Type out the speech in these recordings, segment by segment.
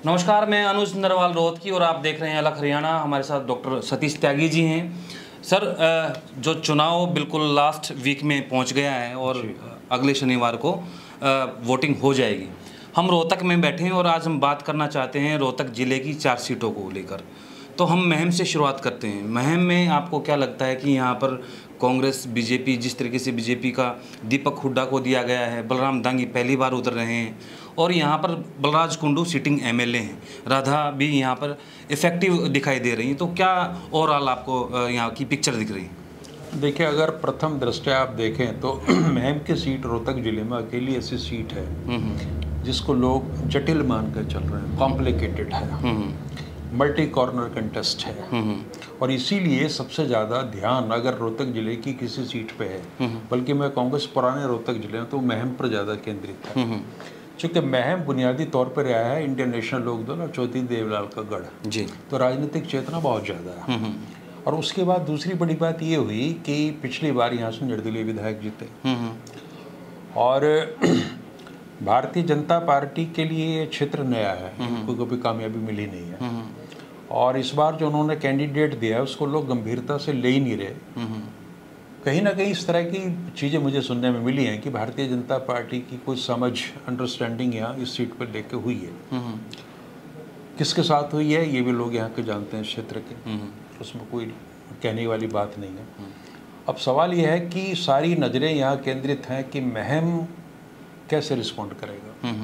नमस्कार, मैं अनुज नरवाल रोहतकी और आप देख रहे हैं अलग हरियाणा। हमारे साथ डॉक्टर सतीश त्यागी जी हैं। सर, जो चुनाव बिल्कुल लास्ट वीक में पहुंच गया है और अगले शनिवार को वोटिंग हो जाएगी। हम रोहतक में बैठे हैं और आज हम बात करना चाहते हैं रोहतक ज़िले की 4 सीटों को लेकर। तो हम महम से शुरुआत करते हैं। महम में आपको क्या लगता है कि यहाँ पर कांग्रेस, बीजेपी, जिस तरीके से बीजेपी का दीपक हुड्डा को दिया गया है, बलराम दांगी पहली बार उतर रहे हैं और यहाँ पर बलराज कुंडू सिटिंग एमएलए हैं, राधा भी यहाँ पर इफेक्टिव दिखाई दे रही हैं, तो क्या ओवरऑल आपको यहाँ की पिक्चर दिख रही है? देखिए, अगर प्रथम दृष्टया आप देखें तो महम की सीट रोहतक जिले में अकेली ऐसी सीट है जिसको लोग जटिल मानकर चल रहे हैं, कॉम्प्लिकेटेड है, मल्टी कॉर्नर कंटेस्ट है और इसीलिए सबसे ज़्यादा ध्यान अगर रोहतक जिले की किसी सीट पे है, बल्कि मैं कहूँगा पुराने रोहतक जिले में तो महम पर ज़्यादा केंद्रित है। चूँकि महम बुनियादी तौर पर आया है इंडियन नेशनल लोकदल और चौधरी देवलाल का गढ़ जी, तो राजनीतिक चेतना बहुत ज़्यादा है। और उसके बाद दूसरी बड़ी बात ये हुई कि पिछली बार यहाँ से निर्दलीय विधायक जीते और भारतीय जनता पार्टी के लिए ये क्षेत्र नया है, कोई कभी कामयाबी मिली नहीं है और इस बार जो उन्होंने कैंडिडेट दिया है उसको लोग गंभीरता से ले ही नहीं रहे। कहीं ना कहीं इस तरह की चीज़ें मुझे सुनने में मिली हैं कि भारतीय जनता पार्टी की कोई समझ, अंडरस्टैंडिंग यहाँ इस सीट पर लेके हुई है। किसके साथ हुई है ये भी लोग यहाँ के जानते हैं, क्षेत्र के, उसमें कोई कहने वाली बात नहीं है। अब सवाल यह है कि सारी नज़रें यहाँ केंद्रित हैं कि महम कैसे रिस्पॉन्ड करेगा।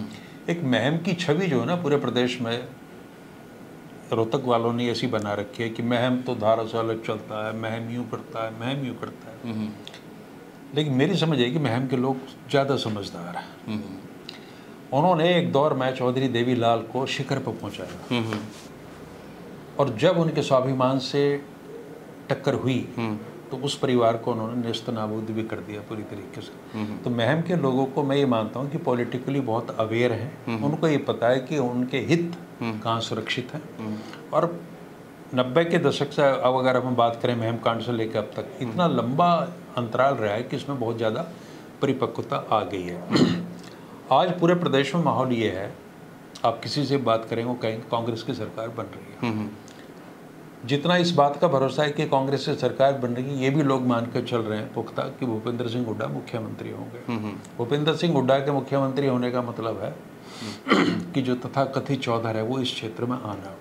एक महम की छवि जो है ना पूरे प्रदेश में रोहतक वालों ने ऐसी बना रखी है कि महम तो धारा से अलग चलता है, महम यूँ करता है, महम यूँ करता है। लेकिन मेरी समझ है कि महम के लोग ज़्यादा समझदार हैं। उन्होंने एक दौर में चौधरी देवीलाल को शिखर पर पहुँचाया और जब उनके स्वाभिमान से टक्कर हुई तो उस परिवार को उन्होंने नेस्त नाबूद भी कर दिया पूरी तरीके से। तो महम के लोगों को मैं ये मानता हूँ कि पॉलिटिकली बहुत अवेयर हैं, उनको ये पता है कि उनके हित कहाँ सुरक्षित हैं। और 90 के दशक से अब अगर हम बात करें महम कांड से लेकर अब तक इतना लंबा अंतराल रहा है कि इसमें बहुत ज़्यादा परिपक्वता आ गई है। आज पूरे प्रदेश में माहौल ये है, आप किसी से बात करें वो कहेंगे कांग्रेस की सरकार बन रही है। जितना इस बात का भरोसा है कि कांग्रेस की सरकार बन रही है, ये भी लोग मानकर चल रहे हैं पुख्ता कि भूपेंद्र सिंह हुड्डा मुख्यमंत्री होंगे। भूपेंद्र सिंह हुड्डा के मुख्यमंत्री होने का मतलब है कि जो तथाकथित चौधर है वो इस क्षेत्र में आना।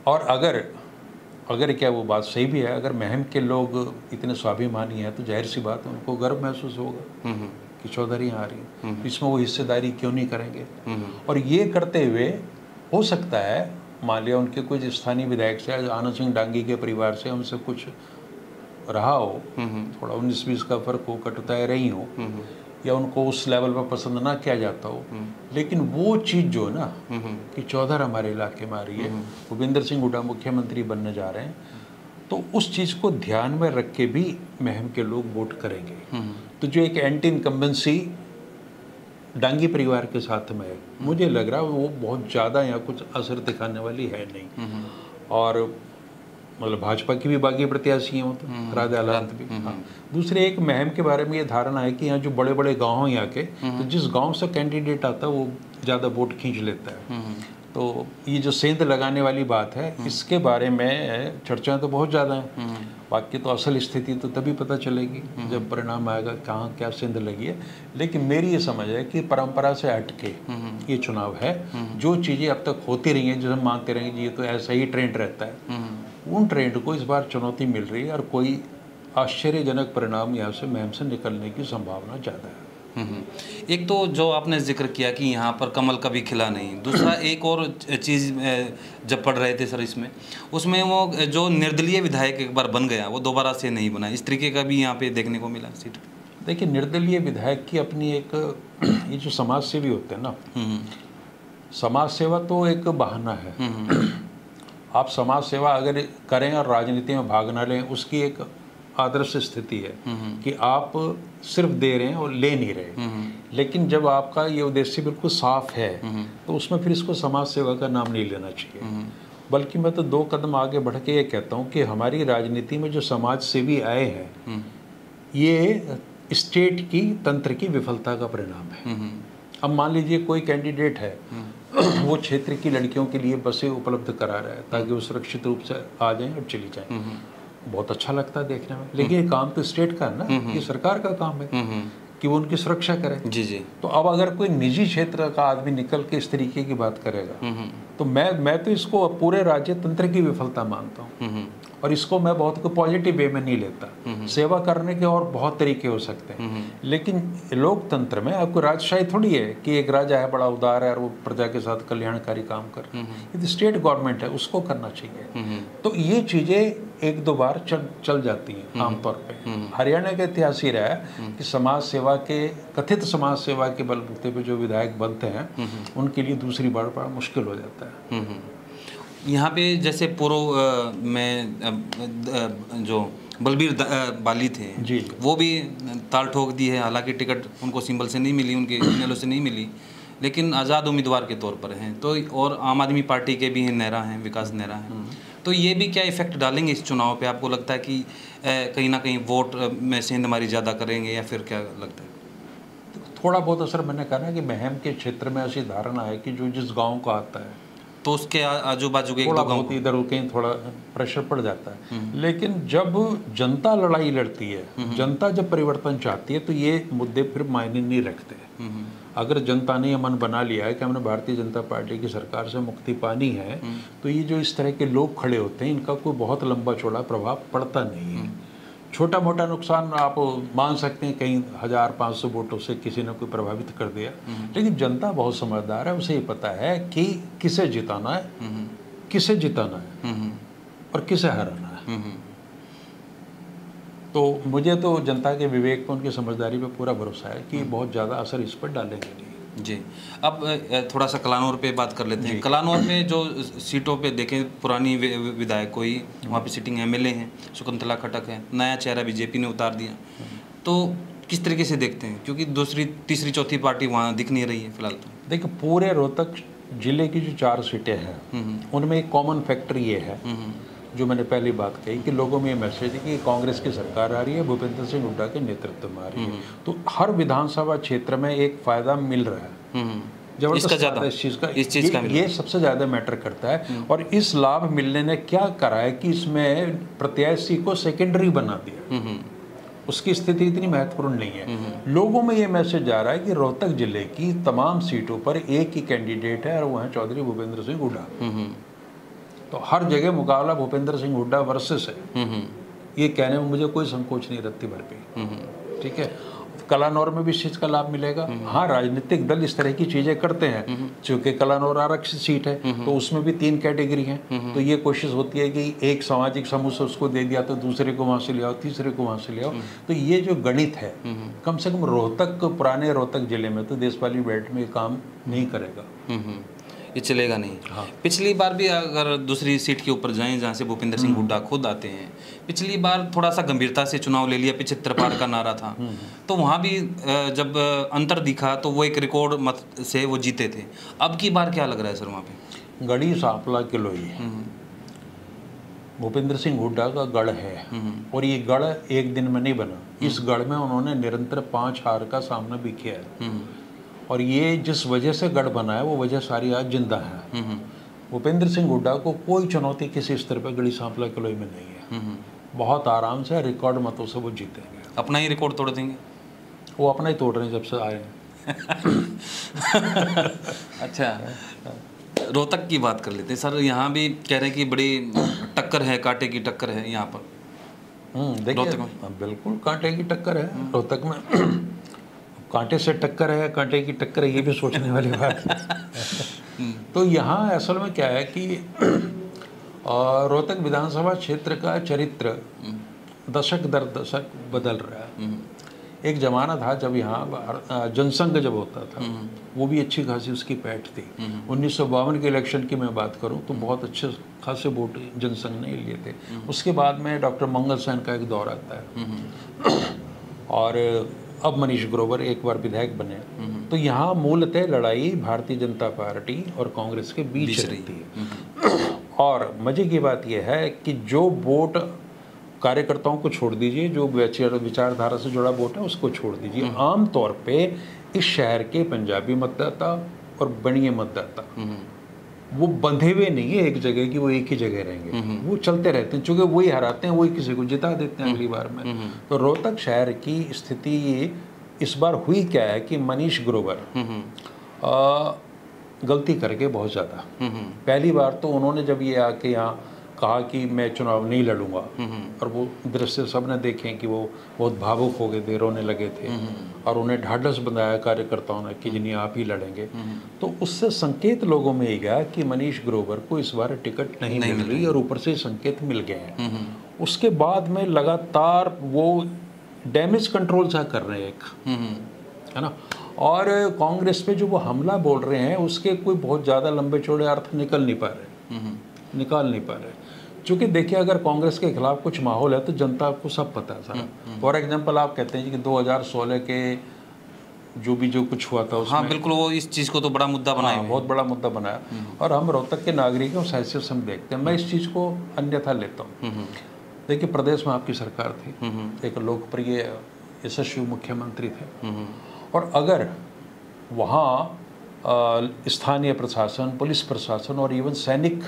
और अगर क्या वो बात सही भी है, अगर महम के लोग इतने स्वाभिमानी हैं तो जाहिर सी बात है उनको गर्व महसूस होगा कि चौधरी आ रही है, इसमें वो हिस्सेदारी क्यों नहीं करेंगे। और ये करते हुए हो सकता है मान लिया उनके कुछ स्थानीय विधायक से, आनंद सिंह डांगी के परिवार से उनसे कुछ रहा हो, थोड़ा 19-20 का फर्क हो, कटुताएं रही हो या उनको उस लेवल पर पसंद ना किया जाता हो, लेकिन वो चीज़ जो है ना कि चौधर हमारे इलाके में आ रही है, भूपेंद्र सिंह हुड्डा मुख्यमंत्री बनने जा रहे हैं, तो उस चीज़ को ध्यान में रख के भी महम के लोग वोट करेंगे। तो जो एक एंटी इनकम्बेंसी डांगी परिवार के साथ में है, मुझे लग रहा है वो बहुत ज़्यादा यहाँ कुछ असर दिखाने वाली है नहीं। और मतलब भाजपा की भी बागी प्रत्याशी हैं वो तो राधा अलांत भी। दूसरे एक महम के बारे में ये धारणा है कि यहाँ जो बड़े बड़े गाँव हैं यहाँ के, तो जिस गांव से कैंडिडेट आता है वो ज़्यादा वोट खींच लेता है। तो ये जो सेंध लगाने वाली बात है, इसके बारे में चर्चाएं तो बहुत ज़्यादा हैं, बाकी तो असल स्थिति तो तभी पता चलेगी जब परिणाम आएगा कहाँ क्या सेंध लगी है। लेकिन मेरी ये समझ है कि परंपरा से हटके ये चुनाव है, जो चीज़ें अब तक होती रही हैं, जो हम मानते रहेंगे जी ये तो ऐसा ही ट्रेंड रहता है, उन ट्रेंड को इस बार चुनौती मिल रही है और कोई आश्चर्यजनक परिणाम यहाँ से महम से निकलने की संभावना ज़्यादा है। एक तो जो आपने जिक्र किया कि यहाँ पर कमल कभी खिला नहीं, दूसरा एक और चीज़ जब पढ़ रहे थे सर इसमें, उसमें वो जो निर्दलीय विधायक एक बार बन गया वो दोबारा से नहीं बना, इस तरीके का भी यहाँ पे देखने को मिला सीट। देखिए, निर्दलीय विधायक की अपनी एक ये जो समाज सेवी होते हैं ना, समाज सेवा तो एक बहाना है। आप समाज सेवा अगर करें और राजनीति में भाग ना लें, उसकी एक आदर्श स्थिति है कि आप सिर्फ दे रहे हैं और ले नहीं रहे। लेकिन जब आपका ये उद्देश्य बिल्कुल साफ है तो उसमें फिर इसको समाज सेवा का नाम नहीं लेना चाहिए। बल्कि मैं तो 2 कदम आगे बढ़ के ये कहता हूँ कि हमारी राजनीति में जो समाज सेवी आए हैं ये स्टेट की तंत्र की विफलता का परिणाम है। अब मान लीजिए कोई कैंडिडेट है वो क्षेत्र की लड़कियों के लिए बसें उपलब्ध करा रहा है ताकि वो सुरक्षित रूप से आ जाएं और चली जाएं। बहुत अच्छा लगता है देखने में, लेकिन ये काम तो स्टेट का है ना, ये सरकार का काम है कि वो उनकी सुरक्षा करे। जी जी। तो अब अगर कोई निजी क्षेत्र का आदमी निकल के इस तरीके की बात करेगा तो मैं तो इसको पूरे राज्य तंत्र की विफलता मानता हूँ, और इसको मैं बहुत पॉजिटिव वे में नहीं लेता। सेवा करने के और बहुत तरीके हो सकते हैं, लेकिन लोकतंत्र में आपको राजशाही थोड़ी है कि एक राजा है बड़ा उदार है और वो प्रजा के साथ कल्याणकारी काम कर, ये तो स्टेट गवर्नमेंट है, उसको करना चाहिए। तो ये चीज़ें एक दो बार चल जाती हैं आमतौर पे। हरियाणा का इतिहास ही रहा है कि समाज सेवा के, कथित समाज सेवा के बलबूते पे जो विधायक बनते हैं उनके लिए दूसरी बार बड़ा मुश्किल हो जाता है। यहाँ पे जैसे पूर्व में जो बलबीर बाली थे जी, वो भी ताल ठोक दी है, हालांकि टिकट उनको सिंबल से नहीं मिली, उनके इनेलो से नहीं मिली, लेकिन आज़ाद उम्मीदवार के तौर पर हैं। तो और आम आदमी पार्टी के भी हैं, नेहरा हैं, विकास नेहरा हैं, तो ये भी क्या इफेक्ट डालेंगे इस चुनाव पे? आपको लगता है कि कहीं ना कहीं वोट में सेंधमारी ज़्यादा करेंगे, या फिर क्या लगता है? थोड़ा बहुत असर, मैंने कहा ना कि महम के क्षेत्र में ऐसी धारणा है कि जो जिस गांव का आता है तो उसके आजू बाजू के थोड़ा बहुत इधर कहीं थोड़ा प्रेशर पड़ जाता है। लेकिन जब जनता लड़ाई लड़ती है, जनता जब परिवर्तन चाहती है, तो ये मुद्दे फिर मायने नहीं रखते। अगर जनता ने यह मन बना लिया है कि हमने भारतीय जनता पार्टी की सरकार से मुक्ति पानी है, तो ये जो इस तरह के लोग खड़े होते हैं इनका कोई बहुत लंबा चौड़ा प्रभाव पड़ता नहीं है। छोटा मोटा नुकसान आप मान सकते हैं, कहीं 1500 वोटों से किसी ने कोई प्रभावित कर दिया, लेकिन जनता बहुत समझदार है, उसे ये पता है कि किसे जिताना है, किसे जिताना है और किसे हराना है। तो मुझे तो जनता के विवेक पर, उनकी समझदारी पर पूरा भरोसा है कि बहुत ज़्यादा असर इस पर डालेंगे नहीं। जी, अब थोड़ा सा कलानौर पे बात कर लेते हैं। कलानौर में जो सीटों पे देखें, पुरानी विधायक कोई वहाँ पे सिटिंग एमएलए हैं, शकुंतला खट्टक है, नया चेहरा बीजेपी ने उतार दिया, तो किस तरीके से देखते हैं? क्योंकि दूसरी तीसरी चौथी पार्टी वहाँ दिख नहीं रही है फिलहाल। तो देखिए, पूरे रोहतक जिले की जो 4 सीटें हैं उनमें एक कॉमन फैक्टर ये है, जो मैंने पहली बात कही कि लोगों में ये मैसेज है कि कांग्रेस की सरकार आ रही है, भूपेंद्र सिंह हुड्डा के नेतृत्व में आ रही है, तो हर विधानसभा क्षेत्र में एक फायदा मिल रहा है जबरदस्त इस चीज़ का ये सबसे ज़्यादा मैटर करता है। और इस लाभ मिलने ने क्या करा है कि इसमें प्रत्याशी को सेकेंडरी बना दिया, उसकी स्थिति इतनी महत्वपूर्ण नहीं है। लोगों में ये मैसेज जा रहा है कि रोहतक जिले की तमाम सीटों पर एक ही कैंडिडेट है और वह है चौधरी भूपेंद्र सिंह हुड्डा। तो हर जगह मुकाबला भूपेंद्र सिंह हुड्डा वर्सेस है, ये कहने में मुझे कोई संकोच नहीं रखती भरपूर। ठीक है, कलानौर में भी इस चीज़ का लाभ मिलेगा। हाँ, राजनीतिक दल इस तरह की चीज़ें करते हैं, चूँकि कलानौर आरक्षित सीट है तो उसमें भी 3 कैटेगरी हैं, तो ये कोशिश होती है कि एक सामाजिक समूह से उसको दे दिया तो दूसरे को वहाँ से ले आओ, तीसरे को वहाँ से ले आओ। तो ये जो गणित है, कम से कम रोहतक, पुराने रोहतक जिले में तो देशपाली बेल्ट में काम नहीं करेगा, ये चलेगा नहीं। हाँ। पिछली बार भी अगर दूसरी सीट के ऊपर जाएं जहाँ से भूपेंद्र सिंह हुड्डा खुद आते हैं, पिछली बार थोड़ा सा गंभीरता से चुनाव ले लिया, 75 पार का नारा था, तो वहाँ भी जब अंतर दिखा तो वो एक रिकॉर्ड मत से वो जीते थे। अब की बार क्या लग रहा है सर वहाँ पे? गढ़ी सांपला किलोई भूपेंद्र सिंह हुड्डा का गढ़ है, और ये गढ़ एक दिन में नहीं बना। इस गढ़ में उन्होंने निरंतर 5 हार का सामना भी किया है, और ये जिस वजह से गढ़ बना है वो वजह सारी आज जिंदा है। भूपेंद्र सिंह हुड्डा को कोई चुनौती किसी स्तर पर गढ़ी सांपला किलोई में नहीं है, बहुत आराम से रिकॉर्ड मतों से वो जीतेंगे। अपना ही रिकॉर्ड तोड़ देंगे? वो अपना ही तोड़ रहे हैं जब से आए हैं। अच्छा, रोहतक की बात कर लेते हैं सर। यहाँ भी कह रहे हैं कि बड़ी टक्कर है, कांटे की टक्कर है यहाँ पर। देखिए, बिल्कुल कांटे की टक्कर है रोहतक में। कांटे से टक्कर है, कांटे की टक्कर है, ये भी सोचने वाली बात है। तो यहाँ असल में क्या है कि रोहतक विधानसभा क्षेत्र का चरित्र दशक दर दशक बदल रहा है। एक ज़माना था जब यहाँ जनसंघ जब होता था, वो भी अच्छी खासी उसकी पैठ थी। 1952 के इलेक्शन की मैं बात करूँ तो बहुत अच्छे खासे वोट जनसंघ ने लिए थे। उसके बाद में डॉक्टर मंगल सेन का एक दौर आता है, और अब मनीष ग्रोवर एक बार विधायक बने। तो यहाँ मूलतः लड़ाई भारतीय जनता पार्टी और कांग्रेस के बीच रहती है। और मजे की बात यह है कि जो वोट कार्यकर्ताओं को छोड़ दीजिए, जो विचारधारा से जुड़ा वोट है उसको छोड़ दीजिए, आम तौर पे इस शहर के पंजाबी मतदाता, और बनिए मतदाता, वो बंधे हुए नहीं है एक जगह की, वो एक ही जगह रहेंगे, वो चलते रहते हैं, चूँकि वही हराते हैं वही किसी को जिता देते हैं अगली बार में। तो रोहतक शहर की स्थिति इस बार हुई क्या है कि मनीष ग्रोवर गलती करके बहुत ज़्यादा, पहली बार तो उन्होंने जब ये आके यहाँ कहा कि मैं चुनाव नहीं लड़ूंगा, और वो दृश्य सबने देखे कि वो बहुत भावुक हो गए थे, रोने लगे थे, और उन्हें ढाढ़स बंधाया कार्यकर्ताओं ने कि जिन्हें आप ही लड़ेंगे। तो उससे संकेत लोगों में ही गया कि मनीष ग्रोवर को इस बार टिकट नहीं मिल रही, और ऊपर से संकेत मिल गए हैं। उसके बाद में लगातार वो डैमेज कंट्रोल सा कर रहे हैं एक, है ना, और कांग्रेस पे जो वो हमला बोल रहे हैं उसके कोई बहुत ज़्यादा लंबे चौड़े अर्थ निकाल नहीं पा रहे। चूँकि देखिए, अगर कांग्रेस के खिलाफ कुछ माहौल है तो जनता को सब पता है सारा। फॉर एग्जांपल आप कहते हैं कि 2016 के जो कुछ हुआ था उसमें, हाँ बिल्कुल, वो इस चीज़ को तो बड़ा मुद्दा बनाया, बहुत बड़ा मुद्दा बनाया, और हम रोहतक के नागरिकों उस हैसियत से हम देखते हैं। मैं इस चीज़ को अन्यथा लेता हूँ। देखिए, प्रदेश में आपकी सरकार थी, एक लोकप्रिय यशस्वी मुख्यमंत्री थे, और अगर वहाँ स्थानीय प्रशासन, पुलिस प्रशासन और इवन सैनिक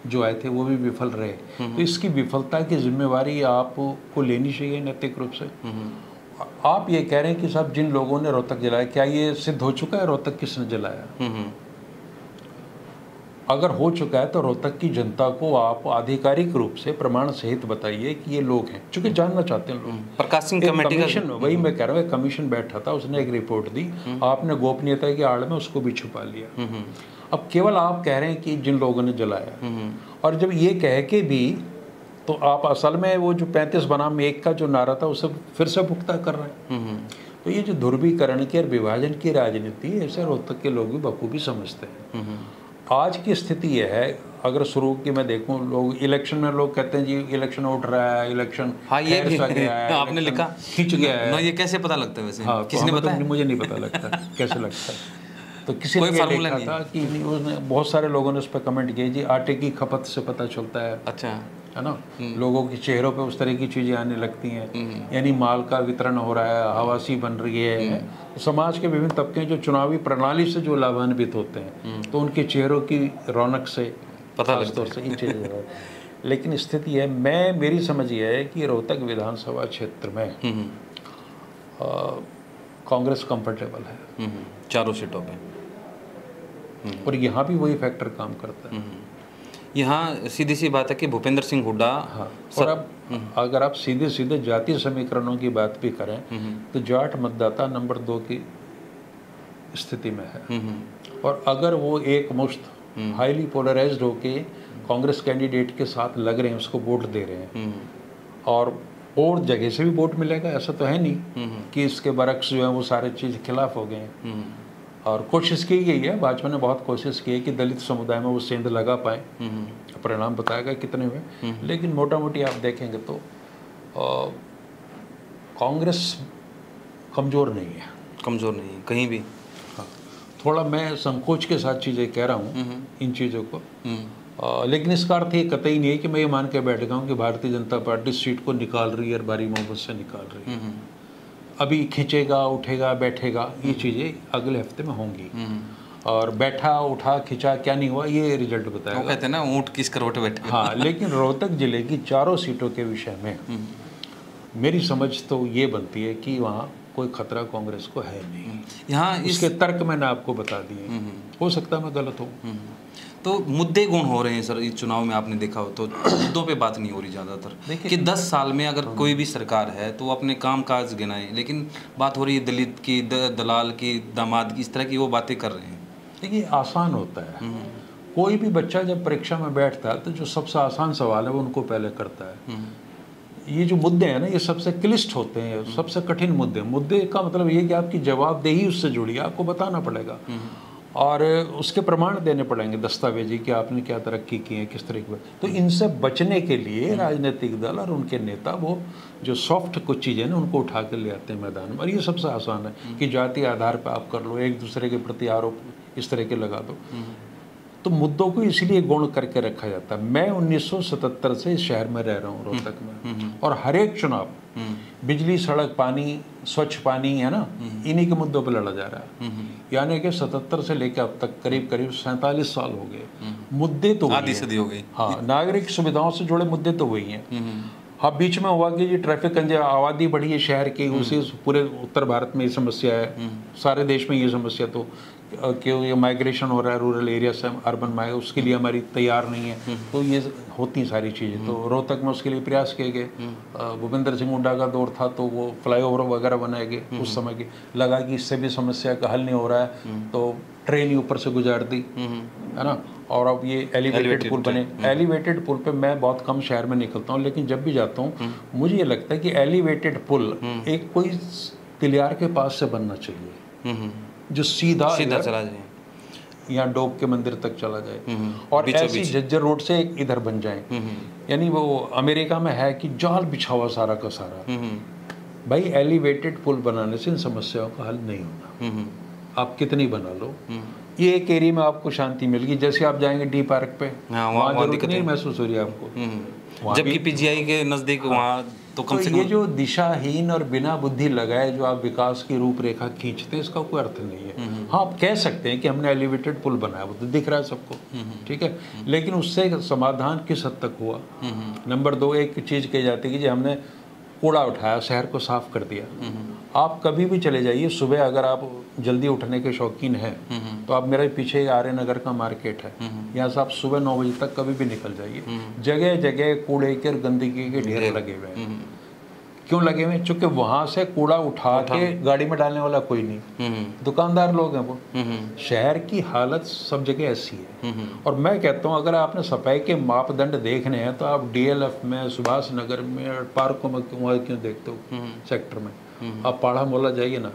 जो आए थे वो भी विफल रहे, तो इसकी विफलता की जिम्मेवारी आपको लेनी चाहिए नैतिक रूप से। आप ये कह रहे हैं कि साहब जिन लोगों ने रोहतक जलाया, क्या ये सिद्ध हो चुका है रोहतक किसने जलाया? अगर हो चुका है तो रोहतक की जनता को आप आधिकारिक रूप से प्रमाण सहित बताइए कि ये लोग हैं, चूंकि जानना चाहते हैं लोग। प्रकाश सिंह कमेटी कमीशन, वही मैं कह रहा हूँ, कमीशन बैठा था, उसने एक रिपोर्ट दी, आपने गोपनीयता की आड़ में उसको भी छुपा लिया। अब केवल आप कह रहे हैं कि जिन लोगों ने जलाया, और जब ये कह के भी, तो आप असल में वो जो 35 बनाम 1 का जो नारा था उसे फिर से पुख्ता कर रहे हैं। तो ये जो ध्रुवीकरण की और विभाजन की राजनीति है, ऐसे रोहतक के लोग भी बखूबी समझते हैं। आज की स्थिति यह है, अगर शुरू की मैं देखूं, लोग इलेक्शन में लोग कहते हैं जी इलेक्शन उठ रहा है, इलेक्शन ये भी आपने लिखा खींच गया है। ये कैसे पता लगता है वैसे? हाँ, किसने बताया? मुझे नहीं पता लगता कैसे लगता है। तो किसी ने देखा था कि उसने, बहुत सारे लोगों ने उस पर कमेंट किए जी आटे की खपत से पता चलता है, अच्छा है ना, लोगों के चेहरों पे उस तरह की चीज़ें आने लगती हैं, यानी माल का वितरण हो रहा है, हवासी बन रही है। तो समाज के विभिन्न तबके जो चुनावी प्रणाली से जो लाभान्वित होते हैं, तो उनके चेहरों की रौनक से पता लगता है ये चीज़ें। लेकिन स्थिति है, मेरी समझ ये है कि रोहतक विधानसभा क्षेत्र में कांग्रेस कंफर्टेबल है चारों सीटों पे, और यहाँ भी वही फैक्टर काम करता है। यहाँ सीधी सी बात है कि भूपेंद्र सिंह हुड्डा, हाँ, और अब अगर आप सीधे सीधे जातीय समीकरणों की बात भी करें तो जाट मतदाता नंबर 2 की स्थिति में है, और अगर वो एक मुश्त हाईली पोलराइज्ड होके कांग्रेस कैंडिडेट के साथ लग रहे हैं, उसको वोट दे रहे हैं, और जगह से भी वोट मिलेगा, ऐसा तो है नहीं कि इसके बरक्स जो है वो सारे चीज़ खिलाफ हो गए हैं। और कोशिश की गई है, भाजपा ने बहुत कोशिश की है कि दलित समुदाय में वो सेंध लगा पाए, परिणाम बताएगा कितने हुए, लेकिन मोटा मोटी आप देखेंगे तो कांग्रेस कमज़ोर नहीं है कहीं भी। हाँ, थोड़ा मैं संकोच के साथ चीज़ें कह रहा हूँ इन चीज़ों को, लेकिन इसका अर्थ ये कतई नहीं है कि मैं ये मान के बैठ गया हूँ कि भारतीय जनता पार्टी सीट को निकाल रही है और भारी मोहब्बत से निकाल रही है। अभी खींचेगा, उठेगा, बैठेगा, ये चीज़ें अगले हफ्ते में होंगी, और बैठा, उठा, खींचा, क्या नहीं हुआ ये रिजल्ट बताएगा। वो कहते हैं ना, ऊँट किस करवट बैठे। हाँ, लेकिन रोहतक जिले की चारों सीटों के विषय में मेरी समझ तो ये बनती है कि वहाँ कोई खतरा कांग्रेस को है नहीं। यहाँ इसके तर्क मैंने आपको बता दिए, हो सकता है मैं गलत हूँ। तो मुद्दे कौन हो रहे हैं सर इस चुनाव में? आपने देखा हो तो मुद्दों पे बात नहीं हो रही ज़्यादातर, कि 10 साल में अगर कोई भी सरकार है तो वो अपने काम काज गिनाए, लेकिन बात हो रही है दलित की, दलाल की, दामाद की, इस तरह की वो बातें कर रहे हैं। देखिए, आसान होता है, कोई भी बच्चा जब परीक्षा में बैठता है तो जो सबसे आसान सवाल है वो उनको पहले करता है। ये जो मुद्दे हैं ना, ये सबसे क्लिष्ट होते हैं, सबसे कठिन मुद्दे का मतलब ये कि आपकी जवाबदेही उससे जुड़ी है, आपको बताना पड़ेगा, और उसके प्रमाण देने पड़ेंगे, दस्तावेजी कि आपने क्या तरक्की की है, किस तरह की। तो इनसे बचने के लिए राजनीतिक दल और उनके नेता वो जो सॉफ्ट कुछ चीज़ें ना उनको उठा कर ले आते हैं मैदान में, और ये सबसे आसान है कि जाति आधार पर आप कर लो, एक दूसरे के प्रति आरोप इस तरह के लगा दो। तो मुद्दों को इसलिए गौण करके रखा जाता है। मैं 1977 से इस शहर में रह रहा हूँ रोहतक में, और हर एक चुनाव बिजली, सड़क, पानी, स्वच्छ पानी, है ना, इन्हीं के मुद्दों पर लड़ा जा रहा है। यानी कि 77 से लेकर अब तक करीब करीब 47 साल हो गए। मुद्दे तो आधी सदी हो गई। हाँ, नागरिक सुविधाओं से जुड़े मुद्दे तो वही हैं। हाँ, बीच में हुआ कि ये ट्रैफिक आबादी बढ़ी है शहर की, उसी पूरे उत्तर भारत में ये समस्या है, सारे देश में ये समस्या, तो क्यों ये माइग्रेशन हो रहा है रूरल एरिया से अर्बन में, उसके लिए हमारी तैयार नहीं है, तो ये होती सारी चीज़ें। तो रोहतक में उसके लिए प्रयास किए गए। भूपेंद्र सिंह हुड्डा का दौर था तो वो फ्लाईओवर वगैरह बनाए गए उस समय के, लगा कि इससे भी समस्या का हल नहीं हो रहा है, तो ट्रेन ही ऊपर से गुजार दी, है ना, और अब ये एलिवेटेड पुल बने। एलिवेटेड पुल पे मैं बहुत कम शहर में निकलता हूँ, लेकिन जब भी जाता हूँ मुझे ये लगता है कि एलिवेटेड पुल एक कोई तिलियार के पास से बनना चाहिए, जो सीधा चला जाए, यहाँ डोब के मंदिर तक चला जाए, और ऐसी जज्जर रोड से एक इधर बन जाए। यानी वो अमेरिका में है कि जाल बिछा हुआ सारा का सारा। भाई एलिवेटेड पुल बनाने से इन समस्याओं का हल नहीं होना, आप कितनी बना लो, ये एक एरिया में आपको शांति मिलेगी। जैसे आप जाएंगे डी पार्क पे, वहाँ जरूरत नहीं महसूस हो रही है आपको, जबकि पीजीआई के नजदीक वहाँ तो कम से कम। ये जो दिशाहीन और बिना बुद्धि लगाए जो आप विकास की रूपरेखा खींचते हैं, इसका कोई अर्थ नहीं है। हाँ, आप कह सकते हैं कि हमने एलिवेटेड पुल बनाया, वो तो दिख रहा है सबको, ठीक है, लेकिन उससे समाधान किस हद तक हुआ। नंबर 2, एक चीज़ कही जाती है कि हमने कूड़ा उठाया, शहर को साफ कर दिया। आप कभी भी चले जाइए सुबह, अगर आप जल्दी उठने के शौकीन हैं तो आप मेरे पीछे आर्य नगर का मार्केट है, यहाँ से आप सुबह 9 बजे तक कभी भी निकल जाइए, जगह जगह कूड़े के और गंदगी के ढेर लगे हुए हैं। क्यों लगे हुए हैं? चूंकि वहां से कूड़ा उठा के गाड़ी में डालने वाला कोई नहीं, दुकानदार लोग हैं वो। शहर की हालत सब जगह ऐसी है, और मैं कहता हूँ अगर आपने सफाई के मापदंड देखने हैं तो आप डीएलएफ में, सुभाष नगर में और पार्कों में क्यों देखते हो सेक्टर में। आप पाड़ा मोहल्ला जाइए ना,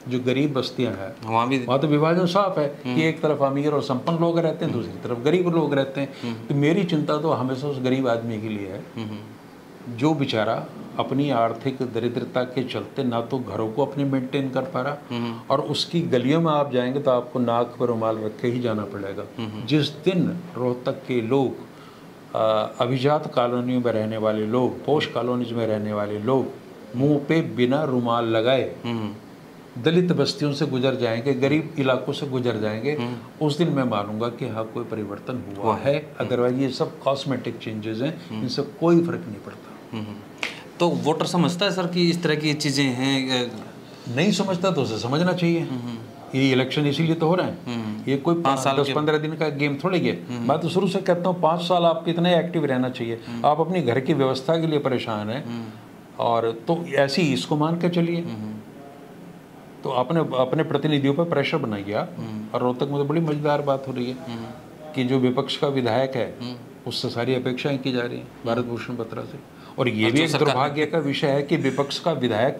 जो गरीब बस्तियां हैं वहाँ तो विभाजन साफ है कि एक तरफ अमीर और संपन्न लोग रहते हैं, दूसरी तरफ गरीब लोग रहते हैं। तो मेरी चिंता तो हमेशा उस गरीब आदमी के लिए है, जो बेचारा अपनी आर्थिक दरिद्रता के चलते ना तो घरों को अपने मेंटेन कर पा रहा, और उसकी गलियों में आप जाएंगे तो आपको नाक पर रुमाल रख के ही जाना पड़ेगा। जिस दिन रोहतक के लोग, अभिजात कॉलोनियों में रहने वाले लोग, पोश कॉलोनीज में रहने वाले लोग मुंह पे बिना रुमाल लगाए दलित बस्तियों से गुजर जाएंगे, गरीब इलाकों से गुजर जाएंगे, उस दिन मैं मानूंगा कि हाँ कोई परिवर्तन हुआ है। अदरवाइज ये सब कॉस्मेटिक चेंजेस हैं, इनसे कोई फर्क नहीं पड़ता। तो वोटर समझता है सर कि इस तरह की चीज़ें हैं? नहीं समझता तो उसे समझना चाहिए। ये इलेक्शन इसीलिए तो हो रहे हैं, ये कोई 10-15 दिन का गेम थोड़ी है। मैं तो शुरू से कहता हूँ 5 साल आप कितने एक्टिव रहना चाहिए। आप अपनी घर की व्यवस्था के लिए परेशान हैं, और तो ऐसी इसको मान के चलिए, तो अपने प्रतिनिधियों पर प्रेशर बनाइए। और रोहतक में तो बड़ी मजेदार बात हो रही है कि जो विपक्ष का विधायक है उससे सारी अपेक्षाएं की जा रही हैं, भारत भूषण बत्रा से। और ये भी एक दुर्भाग्य का विषय है कि विपक्ष का विधायक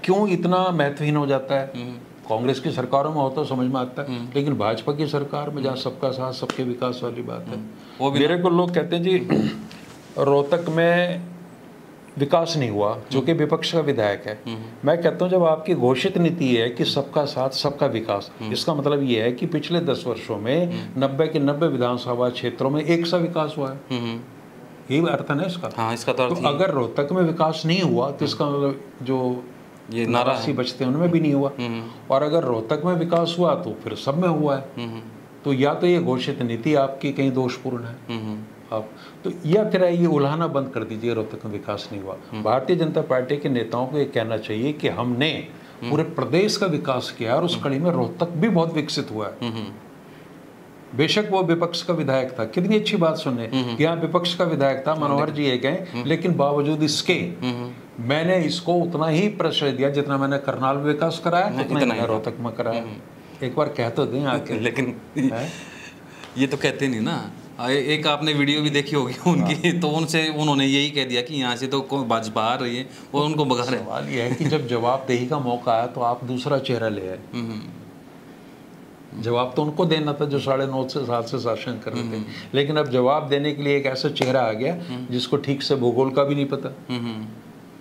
क्यों इतना महत्वहीन हो जाता है। कांग्रेस की सरकारों में होता समझ में आता है, लेकिन भाजपा की सरकार में जहाँ सबका साथ सबके विकास वाली बात है, वो मेरे को लोग कहते हैं जी रोहतक में विकास नहीं हुआ, जो कि विपक्ष का विधायक है। मैं कहता हूं जब आपकी घोषित नीति है कि सबका साथ सबका विकास, इसका मतलब ये है कि पिछले 10 वर्षों में 90 के 90 विधानसभा क्षेत्रों में एक सा विकास हुआ है। यही अर्थ है ना इसका। हाँ, इसका तो अगर रोहतक में विकास नहीं हुआ तो इसका मतलब जो ये नारासी बचते हैं उनमें भी नहीं हुआ, और अगर रोहतक में विकास हुआ तो फिर सब में हुआ है। तो या तो ये घोषित नीति आपकी कहीं दोषपूर्ण है आप, तो या फिर ये उल्हाना बंद कर दीजिए रोहतक में विकास नहीं हुआ। भारतीय जनता पार्टी के नेताओं को ये कहना चाहिए कि हमने पूरे प्रदेश का विकास किया और उस कड़ी में रोहतक भी बहुत विकसित हुआ है। बेशक वो विपक्ष का विधायक था, कितनी अच्छी बात सुनने कि यहाँ विपक्ष का विधायक था, मनोहर जी एक हैं, लेकिन बावजूद इसके मैंने इसको उतना ही प्रश्रय दिया जितना मैंने करनाल में विकास कराया, उतना मैंने रोहतक में कराया। एक बार कह तो दें आके, लेकिन ये तो कहते नहीं ना। एक आपने वीडियो भी देखी होगी उनकी, तो उन्होंने यही कह दिया कि यहाँ से तो कोई भाजपा आ रही है, वो उनको भगा रहे। सवाल ये है कि जब जवाबदेही का मौका आया तो आप दूसरा चेहरा ले आए। जवाब तो उनको देना था जो 9.5 साल से शासन कर रहे थे, लेकिन अब जवाब देने के लिए एक ऐसा चेहरा आ गया जिसको ठीक से भूगोल का भी नहीं पता,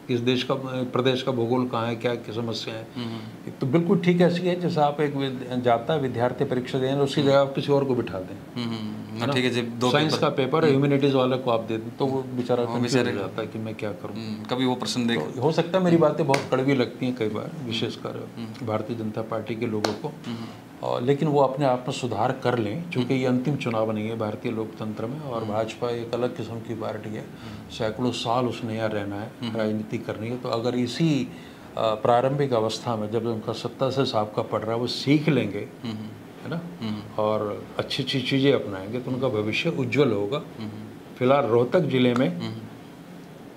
किस देश का प्रदेश का भूगोल कहाँ है, क्या क्या समस्या है। तो बिल्कुल ठीक ऐसी है जैसे आप एक जाता विद्यार्थी परीक्षा दें उसकी जगह आप किसी और को बिठा दें, ठीक है। जब दो साइंस का पेपर ह्यूमैनिटीज वाले को आप दे दें तो वो बेचारा कंफ्यूज हो जाता है कि मैं क्या करूं। कभी वो प्रश्न देख तो हो सकता है मेरी बातें बहुत कड़वी लगती हैं कई बार, विशेषकर भारतीय जनता पार्टी के लोगों को, लेकिन वो अपने आप में सुधार कर लें, क्योंकि ये अंतिम चुनाव नहीं है भारतीय लोकतंत्र में, और भाजपा एक अलग किस्म की पार्टी है, सैकड़ों साल उसने यहाँ रहना है, राजनीति करनी है। तो अगर इसी प्रारंभिक अवस्था में जब उनका सत्ता से साबका पड़ रहा है वो सीख लेंगे, है ना, और अच्छी अच्छी चीज़ें अपनाएंगे तो उनका भविष्य उज्जवल होगा। फिलहाल रोहतक जिले में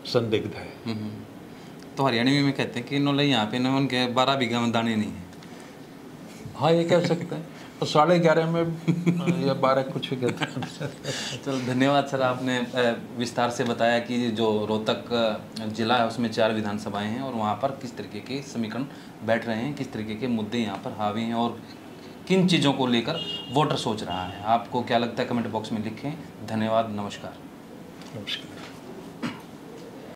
संदिग्ध है। तो हरियाणवी में कहते हैं कि इन्होंने यहाँ पे ना उनके 12 बीघा में दाने नहीं है। हाँ, ये कह सकते हैं, तो 11.5 में या 12 कुछ भी कहते हैं। चलो धन्यवाद सर, आपने विस्तार से बताया कि जो रोहतक जिला है उसमें 4 विधानसभाएं हैं और वहाँ पर किस तरीके के समीकरण बैठ रहे हैं, किस तरीके के मुद्दे यहाँ पर हावी हैं और किन चीज़ों को लेकर वोटर सोच रहा है। आपको क्या लगता है कमेंट बॉक्स में लिखें। धन्यवाद, नमस्कार। नमस्कार।